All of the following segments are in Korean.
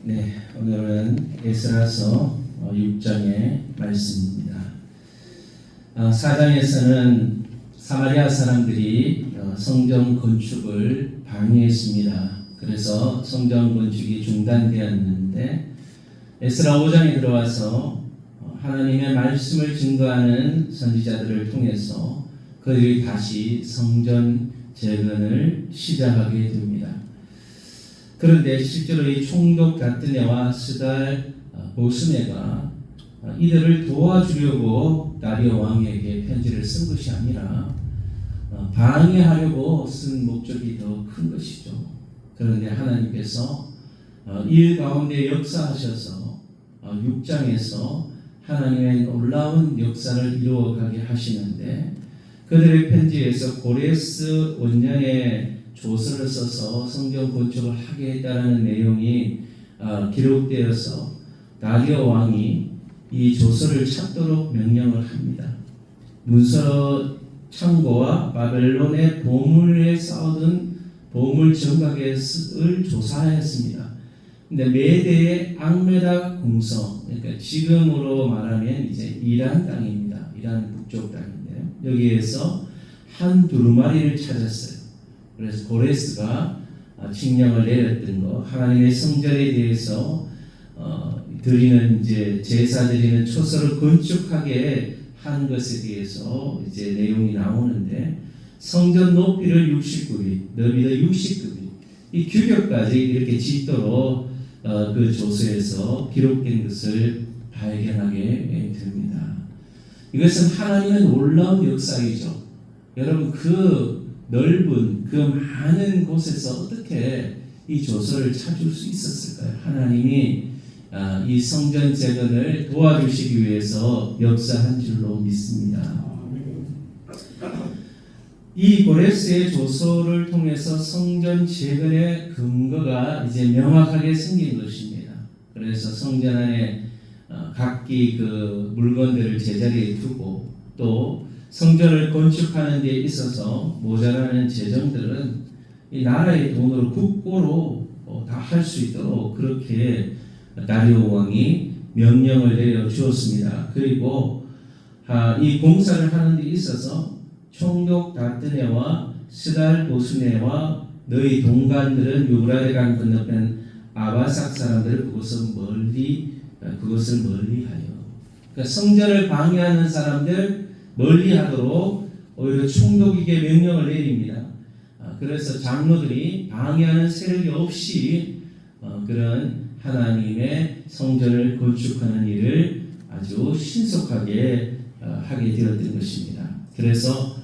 네, 오늘은 에스라서 6장의 말씀입니다. 4장에서는 사마리아 사람들이 성전 건축을 방해했습니다. 그래서 성전 건축이 중단되었는데 에스라 5장에 들어와서 하나님의 말씀을 증거하는 선지자들을 통해서 그들이 다시 성전 재건을 시작하게 됩니다. 그런데 실제로 이 총독 다뜨네와 스달 보스네가 이들을 도와주려고 다리오 왕에게 편지를 쓴 것이 아니라 방해하려고 쓴 목적이 더 큰 것이죠. 그런데 하나님께서 일 가운데 역사하셔서 6장에서 하나님의 놀라운 역사를 이루어가게 하시는데 그들의 편지에서 고레스 원년의 조서를 써서 성전 건축을 하게 했다는 내용이 기록되어서 다리오 왕이 이 조서를 찾도록 명령을 합니다. 문서 창고와 바벨론의 보물에 쌓아둔 보물 정각을 조사하였습니다. 근데 메대의 앙메다 궁성, 그러니까 지금으로 말하면 이제 이란 땅입니다. 이란 북쪽 땅인데요. 여기에서 한 두루마리를 찾았어요. 그래서 고레스가 칙령을 내렸던 거, 하나님의 성전에 대해서 드리는 이제 제사 드리는 초소를 건축하게 한 것에 대해서 이제 내용이 나오는데 성전 높이를 69리, 너비를 60급이 이 규격까지 이렇게 짓도록 그 조서에서 기록된 것을 발견하게 됩니다. 이것은 하나님의 놀라운 역사이죠. 여러분 그 넓은 그 많은 곳에서 어떻게 이 조서를 찾을 수 있었을까요? 하나님이 이 성전 재건을 도와주시기 위해서 역사한 줄로 믿습니다. 이 고레스의 조서를 통해서 성전 재건의 근거가 이제 명확하게 생긴 것입니다. 그래서 성전 안에 각기 그 물건들을 제자리에 두고 또 성전을 건축하는 데 있어서 모자라는 재정들은 이 나라의 돈으로 국고로 다 할 수 있도록 그렇게 다리오 왕이 명령을 내려 주었습니다. 그리고 이 공사를 하는 데 있어서 총독 다뜨네와 스달 보스네와 너희 동관들은 유브라데강 건너편 아바삭 사람들을 그것을 멀리하여. 그러니까 성전을 방해하는 사람들 멀리하도록 오히려 총독에게 명령을 내립니다. 그래서 장로들이 방해하는 세력이 없이 그런 하나님의 성전을 건축하는 일을 아주 신속하게 하게 되었던 것입니다. 그래서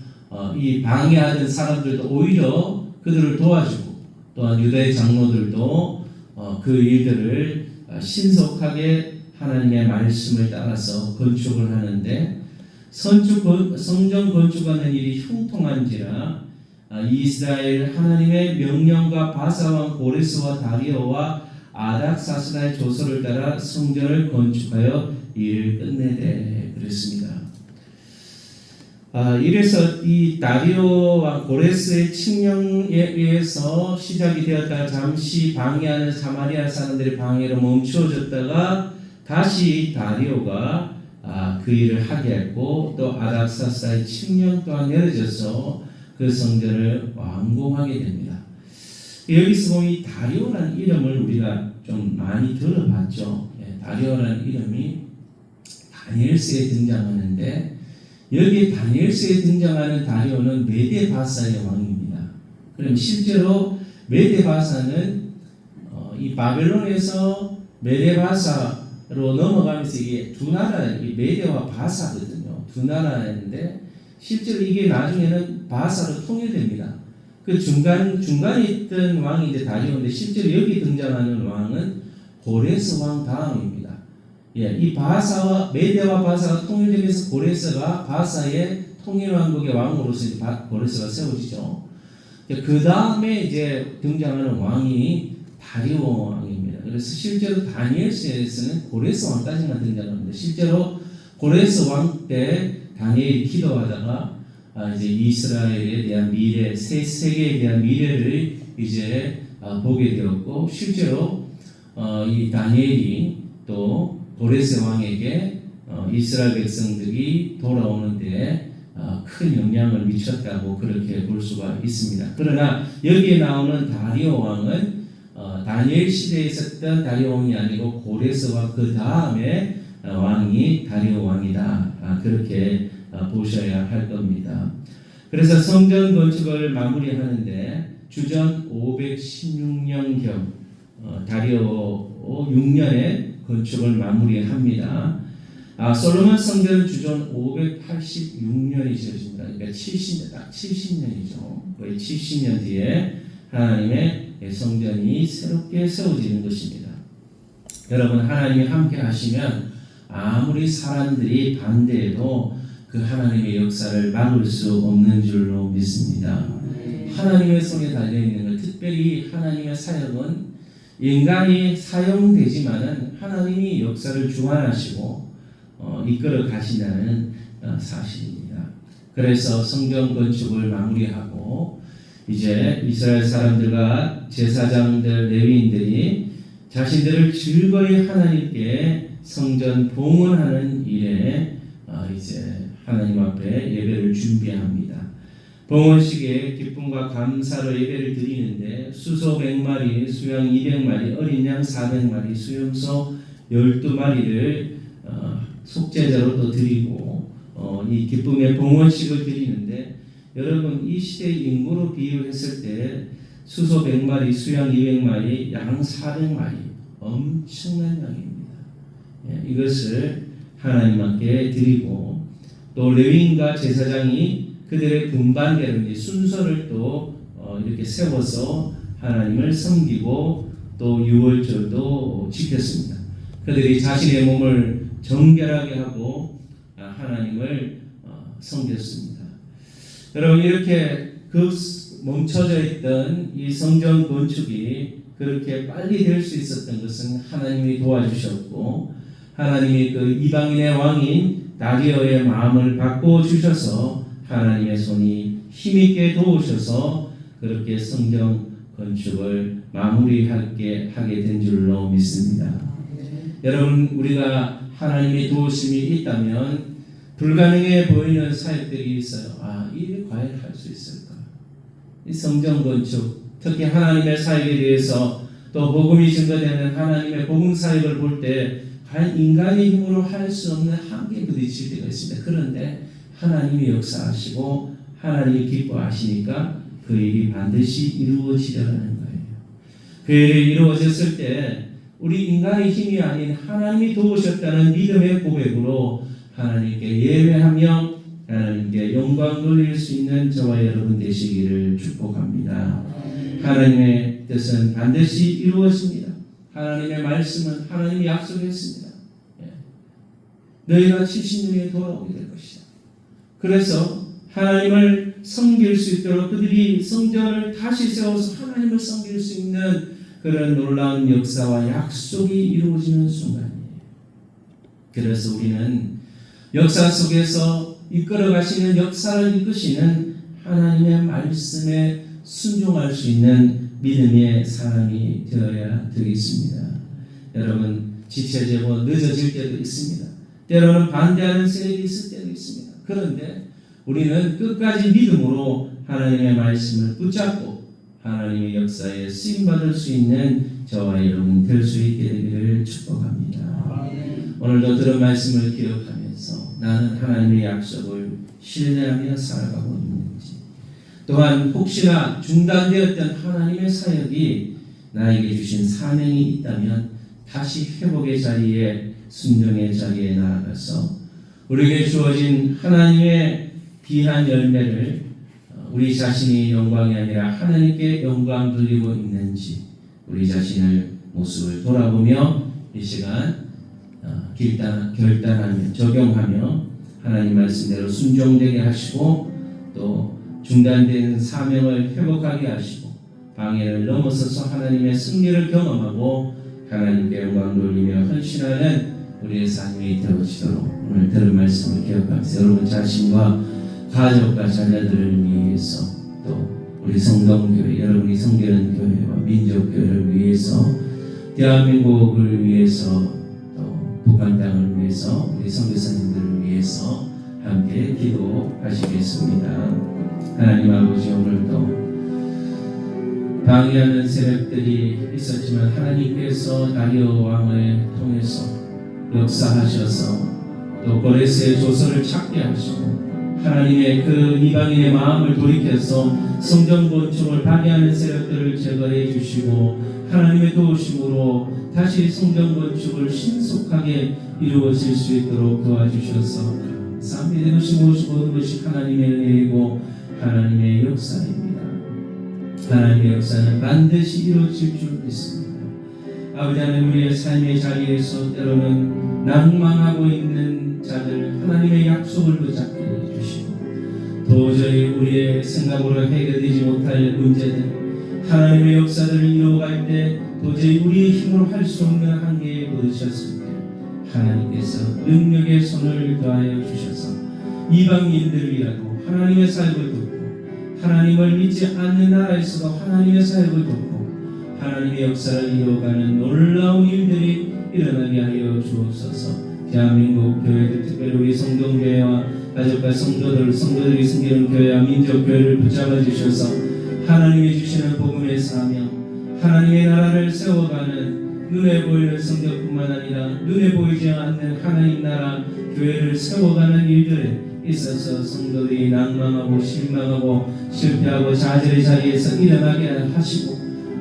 이 방해하던 사람들도 오히려 그들을 도와주고 또한 유다의 장로들도 그 일들을 신속하게 하나님의 말씀을 따라서 건축을 하는데 성전 건축하는 일이 형통한지라 이스라엘 하나님의 명령과 바사왕 고레스와 다리오와 아닥사스다의 조서를 따라 성전을 건축하여 일을 끝내되 그랬습니다. 이래서 이 다리오와 고레스의 칙령에 의해서 시작이 되었다가 잠시 방해하는 사마리아 사람들의 방해로 멈추어졌다가 다시 다리오가 그 일을 하게 했고 또 아닥사스다의 칙령 또한 내려져서 그 성전을 완공하게 됩니다. 여기서 보면 이 다리오라는 이름을 우리가 좀 많이 들어봤죠. 다리오라는 이름이 다니엘서에 등장하는데 여기 다니엘서에 등장하는 다리오는 메데바사의 왕입니다. 그럼 실제로 메데바사는 이 바벨론에서 메데바사로 넘어가면서 이게 두 나라, 이 메데와 바사거든요. 두 나라였는데 실제로 이게 나중에는 바사로 통일됩니다. 그 중간에 있던 왕이 이제 다리오인데 실제로 여기 등장하는 왕은 고레스 왕 다음입니다. 이 바사와 메데와 바사가 통일되면서 고레스가 바사의 통일왕국의 왕으로서 이제 고레스가 세워지죠. 그 다음에 이제 등장하는 왕이 다리오 왕입니다. 그래서 실제로 다니엘서에서는 고레스 왕까지만 등장합니다. 실제로 고레스 왕 때 다니엘이 기도하다가 이제 이스라엘에 대한 미래, 새 세계에 대한 미래를 이제 보게 되었고 실제로 이 다니엘이 또 고레스 왕에게 이스라엘 백성들이 돌아오는데 큰 영향을 미쳤다고 그렇게 볼 수가 있습니다. 그러나 여기에 나오는 다리오 왕은 다니엘 시대에 있었던 다리오 왕이 아니고 고레스와 그 다음에 왕이 다리오 왕이다. 그렇게 보셔야 할 겁니다. 그래서 성전 건축을 마무리하는데 주전 516년경 다리오 6년에 건축을 마무리합니다. 솔로몬 성전은 주전 586년이 지어집니다. 그러니까 70년, 딱 70년이죠. 거의 70년 뒤에 하나님의 성전이 새롭게 세워지는 것입니다. 여러분, 하나님이 함께 하시면 아무리 사람들이 반대해도 그 하나님의 역사를 막을 수 없는 줄로 믿습니다. 하나님의 손에 달려있는 것, 특별히 하나님의 사역은 인간이 사용되지만은 하나님이 역사를 주관하시고 이끌어 가신다는 사실입니다. 그래서 성전 건축을 마무리하고 이제 이스라엘 사람들과 제사장들, 레위인들이 자신들을 즐거이 하나님께 성전 봉헌하는 일에 이제 하나님 앞에 예배를 준비합니다. 봉헌식에 기쁨과 감사로 예배를 드리는데 수소 100마리, 수양 200마리, 어린 양 400마리, 수염소 12마리를 속죄제로 또 드리고 이 기쁨의 봉헌식을 드리는데 여러분, 이 시대의 인구로 비유했을 때 수소 100마리, 수양 200마리, 양 400마리 엄청난 양입니다. 이것을 하나님 앞에 드리고 또 레위인과 제사장이 그들의 분반대로 순서를 또 이렇게 세워서 하나님을 섬기고 또 유월절도 지켰습니다. 그들이 자신의 몸을 정결하게 하고 하나님을 섬겼습니다. 여러분, 이렇게 그 멈춰져 있던 이 성전 건축이 그렇게 빨리 될 수 있었던 것은 하나님이 도와주셨고 하나님이 그 이방인의 왕인 다리오의 마음을 바꿔주셔서 하나님의 손이 힘있게 도우셔서 그렇게 성전 건축을 마무리하게 된 줄로 믿습니다. 여러분, 우리가 하나님의 도우심이 있다면 불가능해 보이는 사역들이 있어요. 이게 과연 할 수 있을까? 이 성전 건축, 특히 하나님의 사역에 대해서 또 복음이 증거되는 하나님의 복음 사역을 볼 때 과연 인간의 힘으로 할 수 없는 한계에 부딪힐 때가 있습니다. 그런데 하나님이 역사하시고 하나님이 기뻐하시니까 그 일이 반드시 이루어지려는 거예요. 그 일이 이루어졌을 때 우리 인간의 힘이 아닌 하나님이 도우셨다는 믿음의 고백으로 하나님께 예배하며 하나님께 영광 돌릴 수 있는 저와 여러분 되시기를 축복합니다. 하나님의 뜻은 반드시 이루어집니다. 하나님의 말씀은 하나님이 약속했습니다. 너희가 70년에 돌아오게 될 것이다. 그래서 하나님을 섬길 수 있도록 그들이 성전을 다시 세워서 하나님을 섬길 수 있는 그런 놀라운 역사와 약속이 이루어지는 순간이에요. 그래서 우리는 역사 속에서 이끌어 가시는 역사를 이끄시는 하나님의 말씀에 순종할 수 있는 믿음의 사람이 되어야 되겠습니다. 여러분, 지체되고 늦어질 때도 있습니다. 때로는 반대하는 세력이 있을 때도 있습니다. 그런데 우리는 끝까지 믿음으로 하나님의 말씀을 붙잡고 하나님의 역사에 쓰임받을 수 있는 저와 여러분 될 수 있게 되기를 축복합니다. 오늘도 들은 말씀을 기억하면서 나는 하나님의 약속을 신뢰하며 살아가고 있는지, 또한 혹시나 중단되었던 하나님의 사역이 나에게 주신 사명이 있다면 다시 회복의 자리에, 순종의 자리에 나아가서 우리에게 주어진 하나님의 귀한 열매를 우리 자신이 영광이 아니라 하나님께 영광 돌리고 있는지 우리 자신을 모습을 돌아보며 이 시간 결단하며 적용하며 하나님 말씀대로 순종되게 하시고 또 중단된 사명을 회복하게 하시고 방해를 넘어서서 하나님의 승리를 경험하고 하나님께 영광 돌리며 헌신하는 우리의 삶이 되어지도록 오늘 들은 말씀을 기억하면서 여러분 자신과 가족과 자녀들을 위해서 또 우리 성동교회, 여러분이 섬기는 교회와 민족교회를 위해서 대한민국을 위해서 또 북한 땅을 위해서 우리 선교사님들을 위해서 함께 기도하시겠습니다. 하나님 아버지, 오늘도 방해하는 세력들이 있었지만 하나님께서 다리오 왕을 통해서 역사하셔서 또 고레스의 조서를 찾게 하시고 하나님의 그 이방인의 마음을 돌이켜서 성전 건축을 방해하는 세력들을 제거해 주시고 하나님의 도우심으로 다시 성전 건축을 신속하게 이루어질 수 있도록 도와주셔서 감사합니다. 이것이 무엇이고 그것이 하나님의 은혜이고 하나님의 역사입니다. 하나님의 역사는 반드시 이루어질 줄 믿습니다. 아버지 하나님, 우리의 삶의 자리에서 때로는 낭망하고 있는 자들 하나님의 약속을 붙잡게 해주시고 도저히 우리의 생각으로 해결되지 못할 문제들 하나님의 역사들을 이루어갈 때 도저히 우리의 힘으로 할 수 없는 한계에 부딪혔을 때 하나님께서 능력의 손을 더하여 주셔서 이방인들이라도 하나님의 사역을 돕고 하나님을 믿지 않는 나라에서도 하나님의 사역을 돕고 하나님의 역사를 이루어가는 놀라운 일들이 일어나게 하여 주옵소서. 대한민국 교회들, 특별히 우리 성동교회와 가족과 성도들이 섬기는 교회와 민족교회를 붙잡아 주셔서 하나님이 주시는 복음의 사명, 하나님의 나라를 세워가는 눈에 보이는 성경뿐만 아니라 눈에 보이지 않는 하나님 나라 교회를 세워가는 일들에 있어서 성도들이 낭망하고 실망하고 실패하고 좌절의 자리에서 일어나게 하시고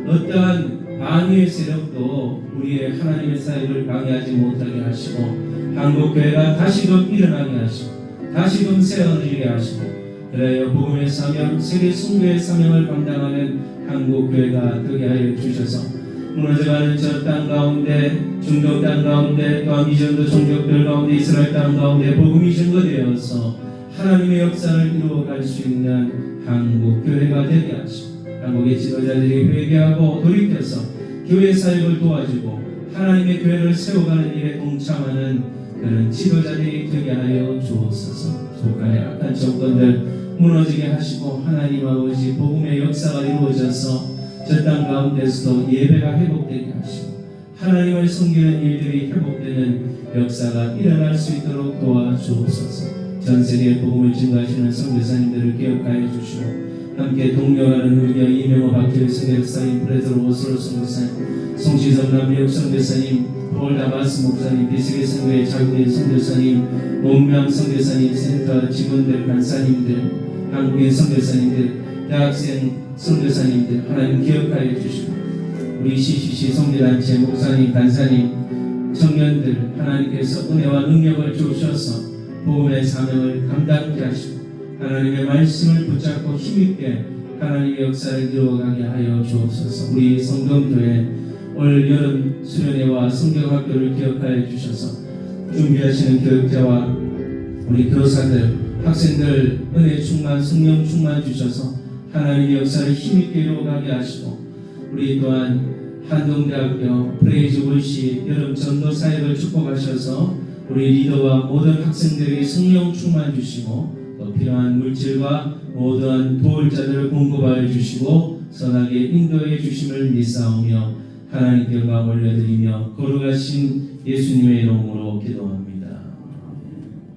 어떠한 방해의 세력도 우리의 하나님의 사역을 방해하지 못하게 하시고 한국교회가 다시금 일어나게 하시고 다시금 세워지게 하시고 그래야 복음의 사명, 세계 순교의 사명을 감당하는 한국교회가 되게 하여 주셔서 무너져가는 저 땅 가운데, 중동 땅 가운데, 또한 이전도 종족들 가운데, 이스라엘 땅 가운데 복음이 증거되어서 하나님의 역사를 이루어갈 수 있는 한국교회가 되게 하시고 한국의 지도자들이 회개하고 돌이켜서 교회 사역을 도와주고 하나님의 교회를 세워가는 일에 동참하는 그런 지도자들이 되게 하여 주옵소서. 북한의 악한 정권들 무너지게 하시고 하나님 아버지 복음의 역사가 이루어져서 저 땅 가운데서도 예배가 회복되게 하시고 하나님을 섬기는 일들이 회복되는 역사가 일어날 수 있도록 도와주옵소서. 전 세계에 복음을 증거하시는 선교사님들을 기억하여 주시고 함께 동료하는 우리가 이명호 박태일 선교사님, 프레드로 오스로 선교사님, 송시성 남미국 선교사님, 폴 다바스 목사님, 비스계 선교의 자국인 선교사님, 온명 선교사님, 센터 직원들, 간사님들, 한국인 선교사님들, 대학생 선교사님들 하나님 기억하여 주시고 우리 CCC 선교단체 목사님, 간사님, 청년들 하나님께서 은혜와 능력을 주셔서 복음의 사명을 감당케 하시고 하나님의 말씀을 붙잡고 힘있게 하나님의 역사를 이루어가게 하여 주옵소서. 우리 성동교회 올 여름 수련회와 성경학교를 기억하여 주셔서 준비하시는 교육자와 우리 교사들, 학생들 은혜 충만, 성령 충만 주셔서 하나님의 역사를 힘있게 이루어가게 하시고 우리 또한 한동대학교 프레이즈 월시 여름 전도 사역을 축복하셔서 우리 리더와 모든 학생들에게 성령 충만 주시고 또 필요한 물질과 모든 도울 자들을 공급하여 주시고 선하게 인도해 주심을 믿사오며 하나님께 영광 올려드리며 거룩하신 예수님의 이름으로 기도합니다.